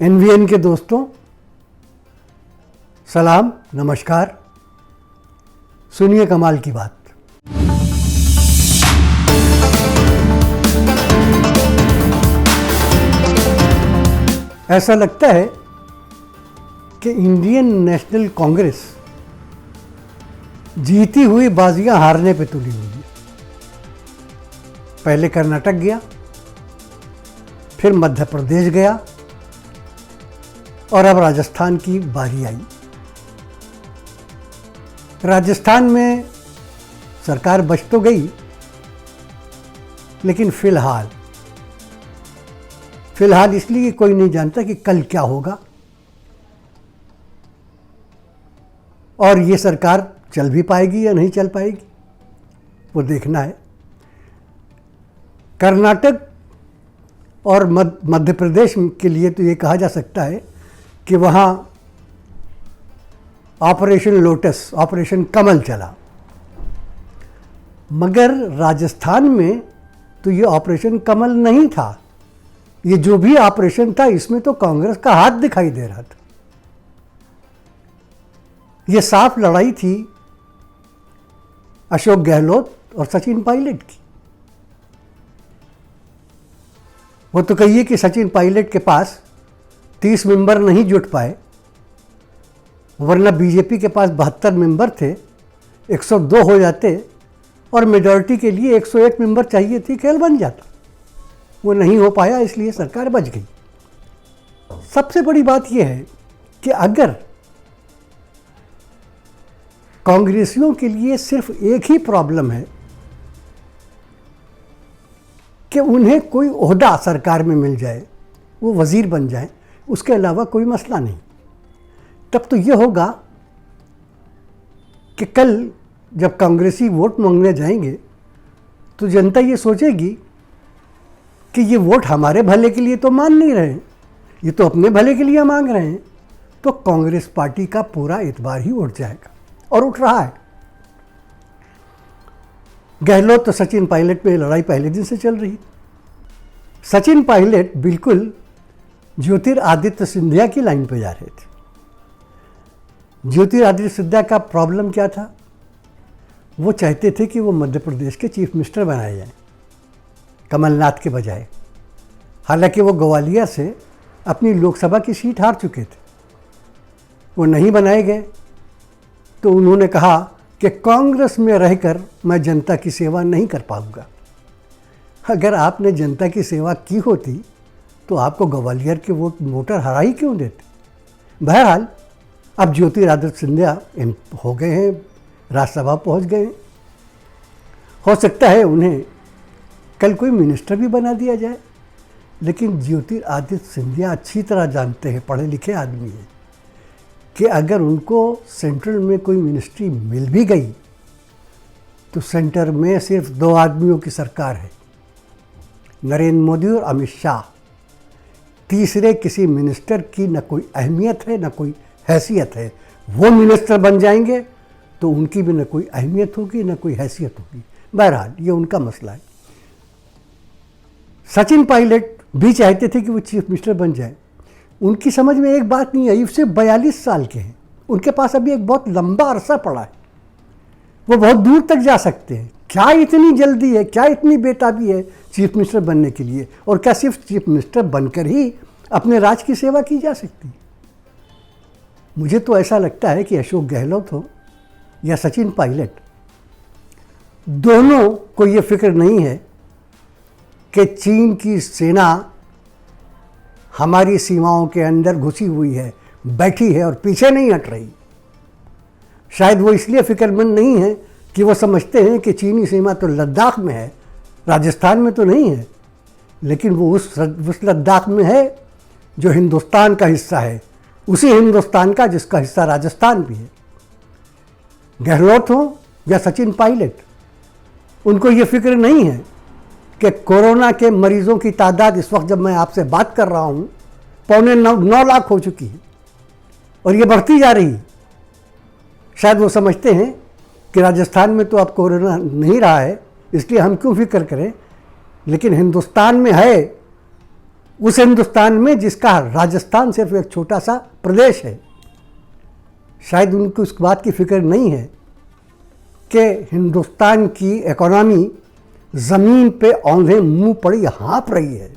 NVN के दोस्तों, सलाम, नमस्कार। सुनिए कमाल की बात। ऐसा लगता है कि इंडियन नेशनल कांग्रेस जीती हुई बाजियां हारने पे तुली हुई है। पहले कर्नाटक गया, फिर मध्य प्रदेश गया और अब राजस्थान की बारी आई। राजस्थान में सरकार बच तो गई, लेकिन फिलहाल इसलिए कोई नहीं जानता कि कल क्या होगा और ये सरकार चल भी पाएगी या नहीं चल पाएगी, वो देखना है। कर्नाटक और मध्य प्रदेश के लिए तो ये कहा जा सकता है कि वहाँ ऑपरेशन लोटस, ऑपरेशन कमल चला, मगर राजस्थान में तो ये ऑपरेशन कमल नहीं था। ये जो भी ऑपरेशन था, इसमें तो कांग्रेस का हाथ दिखाई दे रहा था। ये साफ लड़ाई थी अशोक गहलोत और सचिन पायलट की। वो तो कहिए कि सचिन पायलट के पास 30 मेंबर नहीं जुट पाए, वरना बीजेपी के पास 72 मेंबर थे, 102 हो जाते और मेजॉरिटी के लिए 101 मेंबर चाहिए थी, खेल बन जाता। वो नहीं हो पाया, इसलिए सरकार बच गई। सबसे बड़ी बात यह है कि अगर कांग्रेसियों के लिए सिर्फ एक ही प्रॉब्लम है कि उन्हें कोई ओहदा सरकार में मिल जाए, वो वजीर बन जाए, उसके अलावा कोई मसला नहीं, तब तो ये होगा कि कल जब कांग्रेसी वोट मांगने जाएंगे तो जनता ये सोचेगी कि ये वोट हमारे भले के लिए तो मान नहीं रहे, ये तो अपने भले के लिए मांग रहे हैं, तो कांग्रेस पार्टी का पूरा एतबार ही उठ जाएगा और उठ रहा है। गहलोत तो सचिन पायलट में लड़ाई पहले दिन से चल रही। सचिन पायलट बिल्कुल ज्योतिरादित्य सिंधिया की लाइन पे जा रहे थे। ज्योतिरादित्य सिंधिया का प्रॉब्लम क्या था? वो चाहते थे कि वो मध्य प्रदेश के चीफ मिनिस्टर बनाए जाएं कमलनाथ के बजाय। हालांकि वो ग्वालियर से अपनी लोकसभा की सीट हार चुके थे, वो नहीं बनाए गए। तो उन्होंने कहा कि कांग्रेस में रहकर मैं जनता की सेवा नहीं कर पाऊंगा। अगर आपने जनता की सेवा की होती तो आपको ग्वालियर के वोटर हरा ही क्यों देते? बहरहाल अब ज्योतिरादित्य सिंधिया हो गए हैं, राज्यसभा पहुंच गए हैं। हो सकता है उन्हें कल कोई मिनिस्टर भी बना दिया जाए, लेकिन ज्योतिरादित्य सिंधिया अच्छी तरह जानते हैं, पढ़े लिखे आदमी हैं, कि अगर उनको सेंट्रल में कोई मिनिस्ट्री मिल भी गई तो सेंटर में सिर्फ 2 आदमियों की सरकार है, नरेंद्र मोदी और अमित शाह। तीसरे किसी मिनिस्टर की न कोई अहमियत है न कोई हैसियत है। वो मिनिस्टर बन जाएंगे तो उनकी भी न कोई अहमियत होगी न कोई हैसियत होगी। बहरहाल ये उनका मसला है। सचिन पायलट भी चाहते थे कि वो चीफ मिनिस्टर बन जाए। उनकी समझ में एक बात नहीं आई, उससे 42 साल के हैं, उनके पास अभी एक बहुत लंबा अरसा पड़ा है, वो बहुत दूर तक जा सकते हैं। क्या इतनी जल्दी है, क्या इतनी बेताबी है चीफ मिनिस्टर बनने के लिए? और क्या सिर्फ चीफ मिनिस्टर बनकर ही अपने राज्य की सेवा की जा सकती है? मुझे तो ऐसा लगता है कि अशोक गहलोत हो या सचिन पायलट, दोनों को ये फिक्र नहीं है कि चीन की सेना हमारी सीमाओं के अंदर घुसी हुई है, बैठी है और पीछे नहीं हट रही। शायद वो इसलिए फिक्रमंद नहीं है कि वो समझते हैं कि चीनी सीमा तो लद्दाख में है, राजस्थान में तो नहीं है, लेकिन वो उस लद्दाख में है जो हिंदुस्तान का हिस्सा है, उसी हिंदुस्तान का जिसका हिस्सा राजस्थान भी है। गहलोत हो या सचिन पायलट, उनको ये फिक्र नहीं है कि कोरोना के मरीजों की तादाद इस वक्त जब मैं आपसे बात कर रहा हूँ 9.25 लाख हो चुकी है और ये बढ़ती जा रही है। शायद वो समझते हैं कि राजस्थान में तो अब कोरोना नहीं रहा है, इसलिए हम क्यों फिक्र करें, लेकिन हिंदुस्तान में है उस हिंदुस्तान में जिसका राजस्थान सिर्फ एक छोटा सा प्रदेश है, शायद उनको इस बात की फिक्र नहीं है कि हिंदुस्तान की इकोनॉमी ज़मीन पे औंधे मुंह पड़ी हाँप रही है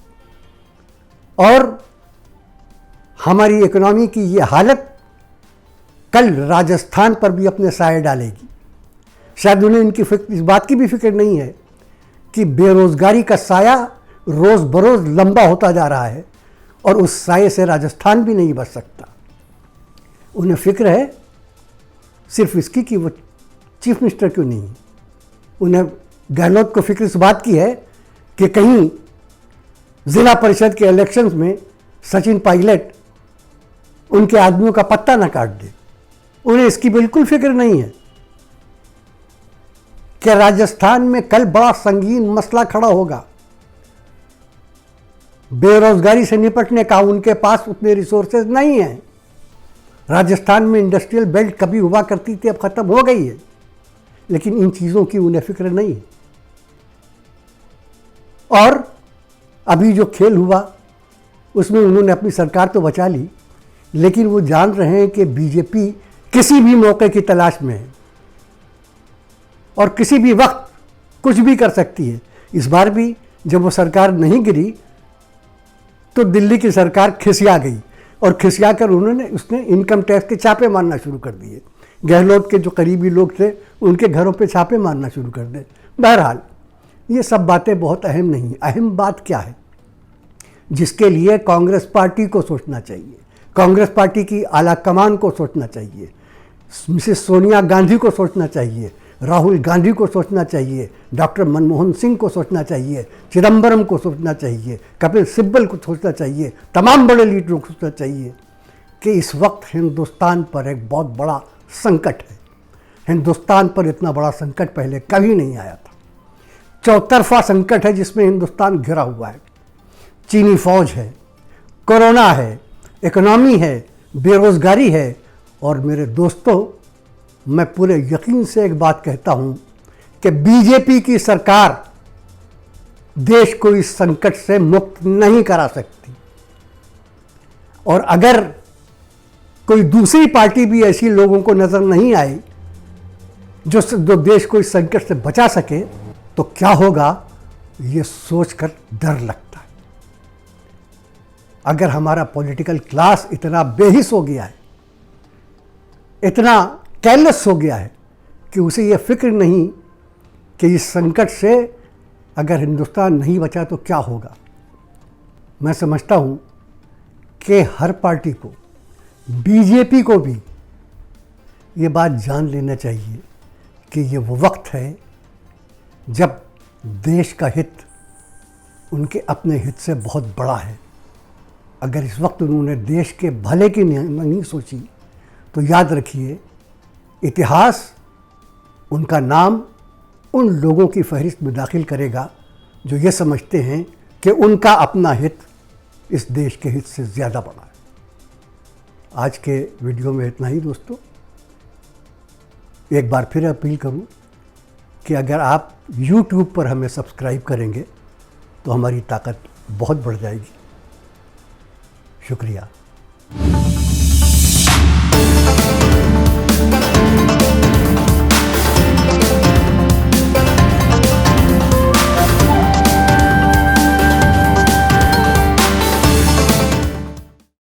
और हमारी इकोनॉमी की ये हालत कल राजस्थान पर भी अपने साए डालेगी। शायद उन्हें इस बात की भी फिक्र नहीं है कि बेरोज़गारी का साया रोज़ बरोज़ लंबा होता जा रहा है और उस साए से राजस्थान भी नहीं बच सकता। उन्हें फिक्र है सिर्फ इसकी कि वो चीफ मिनिस्टर क्यों नहीं है। उन्हें गहलोत को फिक्र इस बात की है कि कहीं ज़िला परिषद के इलेक्शंस में सचिन पायलट उनके आदमियों का पत्ता ना काट दे। उन्हें इसकी बिल्कुल फिक्र नहीं है कि राजस्थान में कल बड़ा संगीन मसला खड़ा होगा। बेरोजगारी से निपटने का उनके पास उतने रिसोर्सेज नहीं हैं। राजस्थान में इंडस्ट्रियल बेल्ट कभी हुआ करती थी, अब खत्म हो गई है, लेकिन इन चीज़ों की उन्हें फिक्र नहीं है। और अभी जो खेल हुआ उसमें उन्होंने अपनी सरकार तो बचा ली, लेकिन वो जान रहे हैं कि बीजेपी किसी भी मौके की तलाश में है और किसी भी वक्त कुछ भी कर सकती है। इस बार भी जब वो सरकार नहीं गिरी तो दिल्ली की सरकार खिसिया गई और खिसिया कर उसने इनकम टैक्स के छापे मारना शुरू कर दिए। गहलोत के जो करीबी लोग थे उनके घरों पे छापे मारना शुरू कर दे। बहरहाल ये सब बातें बहुत अहम नहीं। अहम बात क्या है जिसके लिए कांग्रेस पार्टी को सोचना चाहिए, कांग्रेस पार्टी की आला कमान को सोचना चाहिए, मिसेस सोनिया गांधी को सोचना चाहिए, राहुल गांधी को सोचना चाहिए, डॉक्टर मनमोहन सिंह को सोचना चाहिए, चिदम्बरम को सोचना चाहिए, कपिल सिब्बल को सोचना चाहिए, तमाम बड़े लीडरों को सोचना चाहिए कि इस वक्त हिंदुस्तान पर एक बहुत बड़ा संकट है। हिंदुस्तान पर इतना बड़ा संकट पहले कभी नहीं आया था। चौतरफा संकट है जिसमें हिंदुस्तान घिरा हुआ है। चीनी फौज है, कोरोना है, इकोनॉमी है, बेरोज़गारी है। और मेरे दोस्तों, मैं पूरे यकीन से एक बात कहता हूं कि बीजेपी की सरकार देश को इस संकट से मुक्त नहीं करा सकती। और अगर कोई दूसरी पार्टी भी ऐसी लोगों को नज़र नहीं आई जो देश को इस संकट से बचा सके, तो क्या होगा ये सोचकर डर लगता है। अगर हमारा पॉलिटिकल क्लास इतना बेहिस हो गया है, इतना केयरलेस हो गया है कि उसे ये फिक्र नहीं कि इस संकट से अगर हिंदुस्तान नहीं बचा तो क्या होगा। मैं समझता हूँ कि हर पार्टी को, बीजेपी को भी ये बात जान लेना चाहिए कि ये वो वक्त है जब देश का हित उनके अपने हित से बहुत बड़ा है। अगर इस वक्त उन्होंने देश के भले की नहीं सोची तो याद रखिए, इतिहास उनका नाम उन लोगों की फहरिस्त में दाखिल करेगा जो ये समझते हैं कि उनका अपना हित इस देश के हित से ज़्यादा बड़ा है। आज के वीडियो में इतना ही दोस्तों। एक बार फिर अपील करूं कि अगर आप YouTube पर हमें सब्सक्राइब करेंगे तो हमारी ताकत बहुत बढ़ जाएगी। शुक्रिया।